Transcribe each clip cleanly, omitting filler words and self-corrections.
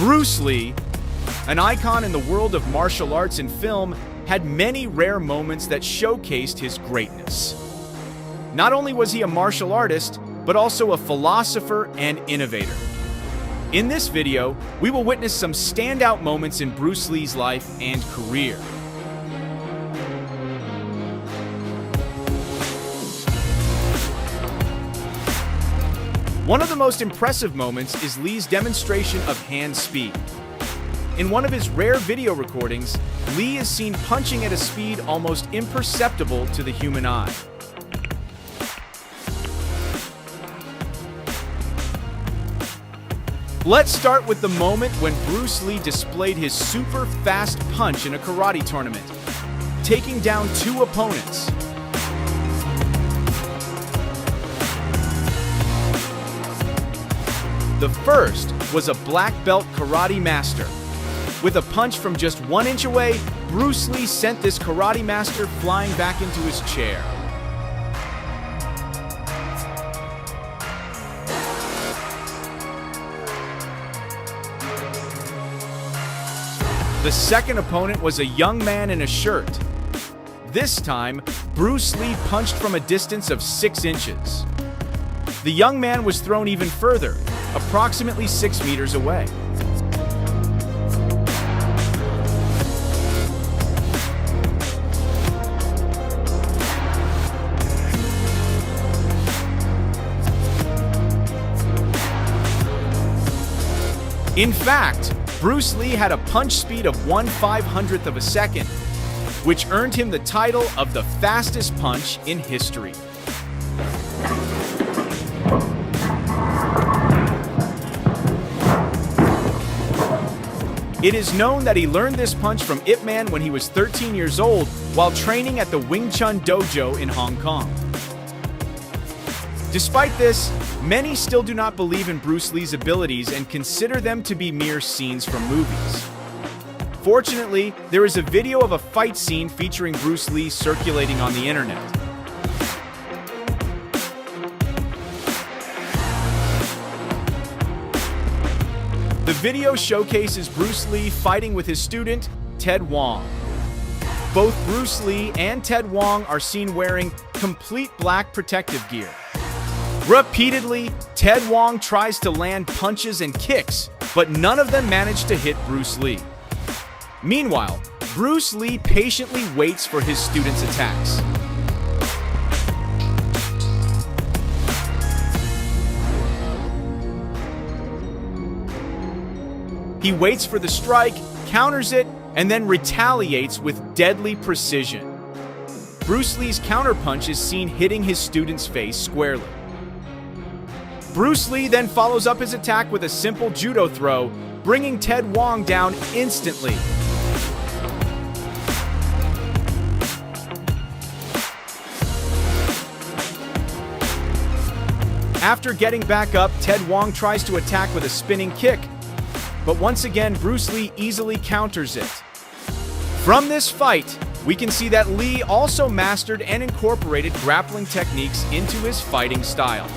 Bruce Lee, an icon in the world of martial arts and film, had many rare moments that showcased his greatness. Not only was he a martial artist, but also a philosopher and innovator. In this video, we will witness some standout moments in Bruce Lee's life and career. One of the most impressive moments is Lee's demonstration of hand speed. In one of his rare video recordings, Lee is seen punching at a speed almost imperceptible to the human eye. Let's start with the moment when Bruce Lee displayed his super fast punch in a karate tournament, taking down two opponents. The first was a black belt karate master. With a punch from just 1 inch away, Bruce Lee sent this karate master flying back into his chair. The second opponent was a young man in a shirt. This time, Bruce Lee punched from a distance of 6 inches. The young man was thrown even further, approximately 6 meters away. In fact, Bruce Lee had a punch speed of 1/500th of a second, which earned him the title of the fastest punch in history. It is known that he learned this punch from Ip Man when he was 13 years old while training at the Wing Chun dojo in Hong Kong. Despite this, many still do not believe in Bruce Lee's abilities and consider them to be mere scenes from movies. Fortunately, there is a video of a fight scene featuring Bruce Lee circulating on the internet. The video showcases Bruce Lee fighting with his student, Ted Wong. Both Bruce Lee and Ted Wong are seen wearing complete black protective gear. Repeatedly, Ted Wong tries to land punches and kicks, but none of them manage to hit Bruce Lee. Meanwhile, Bruce Lee patiently waits for his students' attacks. He waits for the strike, counters it, and then retaliates with deadly precision. Bruce Lee's counterpunch is seen hitting his student's face squarely. Bruce Lee then follows up his attack with a simple judo throw, bringing Ted Wong down instantly. After getting back up, Ted Wong tries to attack with a spinning kick, but once again, Bruce Lee easily counters it. From this fight, we can see that Lee also mastered and incorporated grappling techniques into his fighting style.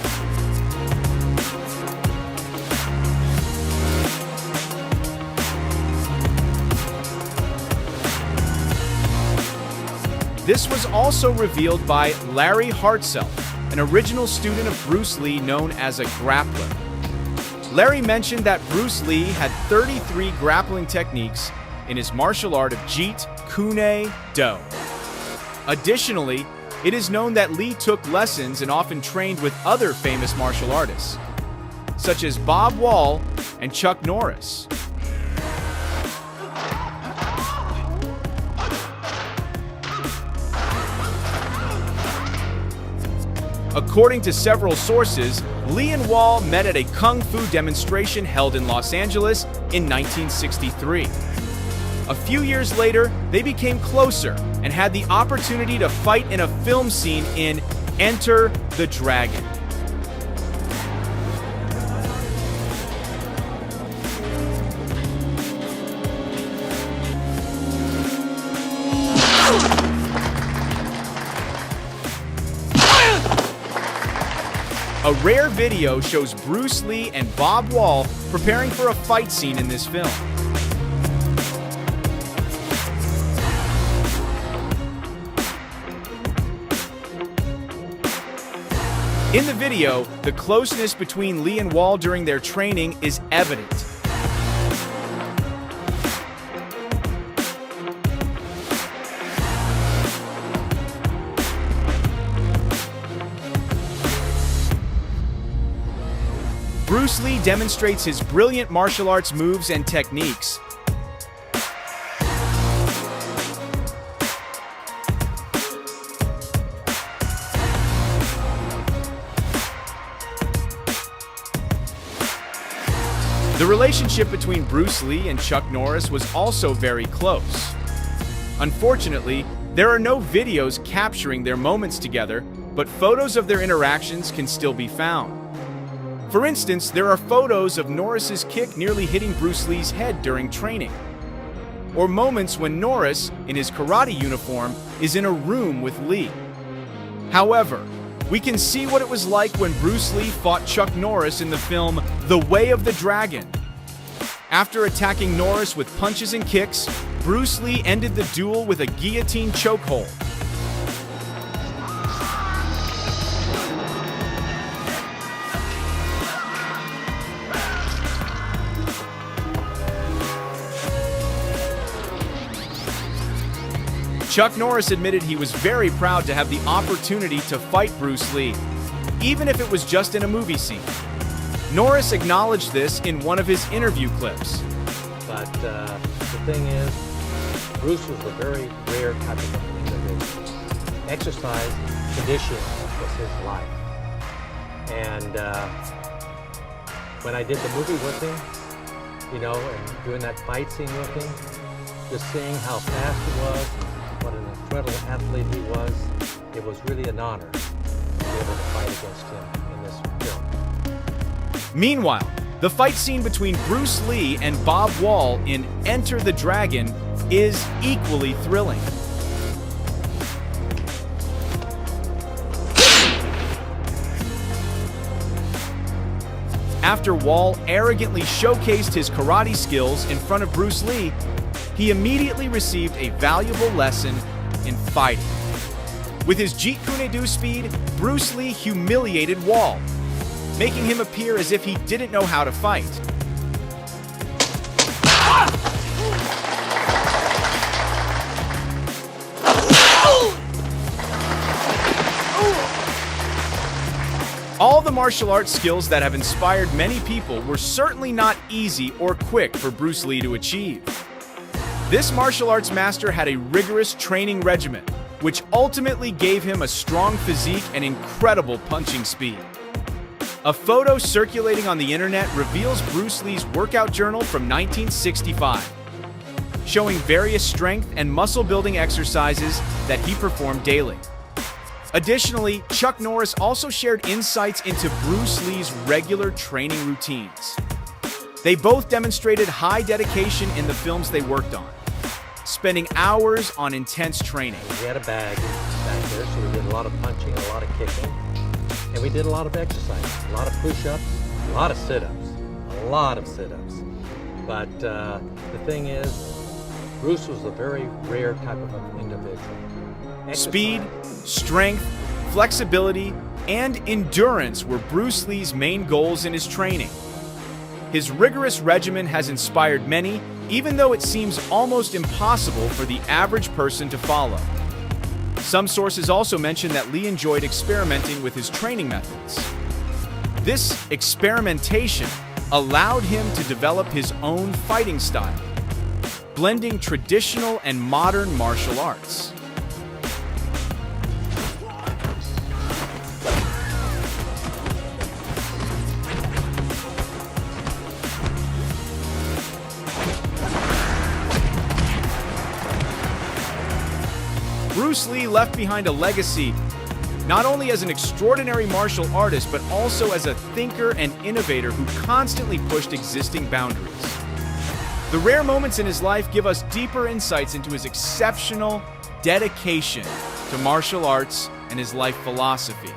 This was also revealed by Larry Hartzell, an original student of Bruce Lee known as a grappler. Larry mentioned that Bruce Lee had 33 grappling techniques in his martial art of Jeet Kune Do. Additionally, it is known that Lee took lessons and often trained with other famous martial artists, such as Bob Wall and Chuck Norris. According to several sources, Lee and Wall met at a kung fu demonstration held in Los Angeles in 1963. A few years later, they became closer and had the opportunity to fight in a film scene in Enter the Dragon. A rare video shows Bruce Lee and Bob Wall preparing for a fight scene in this film. In the video, the closeness between Lee and Wall during their training is evident. Bruce Lee demonstrates his brilliant martial arts moves and techniques. The relationship between Bruce Lee and Chuck Norris was also very close. Unfortunately, there are no videos capturing their moments together, but photos of their interactions can still be found. For instance, there are photos of Norris's kick nearly hitting Bruce Lee's head during training, or moments when Norris, in his karate uniform, is in a room with Lee. However, we can see what it was like when Bruce Lee fought Chuck Norris in the film The Way of the Dragon. After attacking Norris with punches and kicks, Bruce Lee ended the duel with a guillotine chokehold. Chuck Norris admitted he was very proud to have the opportunity to fight Bruce Lee, even if it was just in a movie scene. Norris acknowledged this in one of his interview clips. But the thing is, Bruce was a very rare type of individual. Exercise, conditioning was his life. And when I did the movie with him, and doing that fight scene with him, just seeing how fast he was, what an incredible athlete he was, it was really an honor to be able to fight against him in this film. Meanwhile, the fight scene between Bruce Lee and Bob Wall in Enter the Dragon is equally thrilling. After Wall arrogantly showcased his karate skills in front of Bruce Lee, he immediately received a valuable lesson in fighting. With his Jeet Kune Do speed, Bruce Lee humiliated Wall, making him appear as if he didn't know how to fight. All the martial arts skills that have inspired many people were certainly not easy or quick for Bruce Lee to achieve. This martial arts master had a rigorous training regimen, which ultimately gave him a strong physique and incredible punching speed. A photo circulating on the internet reveals Bruce Lee's workout journal from 1965, showing various strength and muscle-building exercises that he performed daily. Additionally, Chuck Norris also shared insights into Bruce Lee's regular training routines. They both demonstrated high dedication in the films they worked on, spending hours on intense training. We had a bag back there, so we did a lot of punching, a lot of kicking, and we did a lot of exercise, a lot of push-ups, a lot of sit-ups, But the thing is, Bruce was a very rare type of an individual. Speed, strength, flexibility, and endurance were Bruce Lee's main goals in his training. His rigorous regimen has inspired many, even though it seems almost impossible for the average person to follow. Some sources also mention that Lee enjoyed experimenting with his training methods. This experimentation allowed him to develop his own fighting style, blending traditional and modern martial arts. Bruce Lee left behind a legacy not only as an extraordinary martial artist, but also as a thinker and innovator who constantly pushed existing boundaries. The rare moments in his life give us deeper insights into his exceptional dedication to martial arts and his life philosophy.